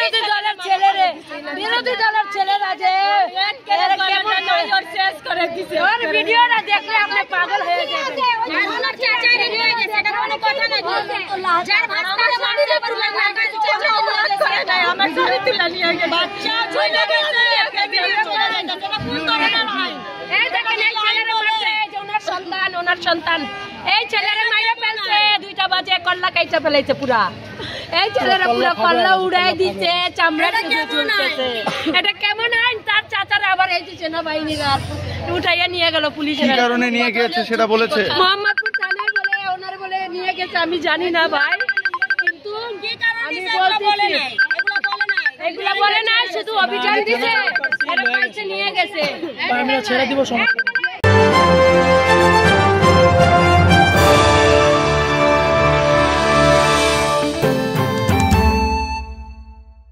বিরোধী দলের ছেলেরে বিরোধী দলের ছেলেরা যে শেষ করে দিছে ওর ভিডিওটা দেখলে আপনি পাগল হয়ে যাবেন ওনার চাচা রেডি হয়ে গেছে এটা কোনো কথা না যার ভাস্তারে মারতে পারলে চাচা করে না আমার ঘরে তুলে নিয়ে গেছে বাচ্চা চলে গেছে ভিডিও করে এটা ভুল করে না ভাই এই দেখেন এই ছেলেরে মারছে এই যে ওনার সন্তান এই ছেলেরে মাইরা ফেলছে 2টা বাজে কল্লা কাইচা ফেলাইছে পুরা এই ছেলেরা পুরো কল্লা উড়াই দিচ্ছে চামড়া তুলতেছে এটা কেমন আইন তার চাচারা আবার এই যে সেনাবাহিনীরা উঠাইয়া নিয়ে গেল পুলিশের কি কারণে নিয়ে গেছে সেটা বলেছে মোহাম্মদপুর থানায় বলে ওনার বলে নিয়ে গেছে আমি জানি না ভাই কিন্তু আমি বলতেছি এগুলা বলে না শুধু অভিযান দিছে এরা পাইছে নিয়ে গেছে আমরা ছেড়ে দিব সমস্যা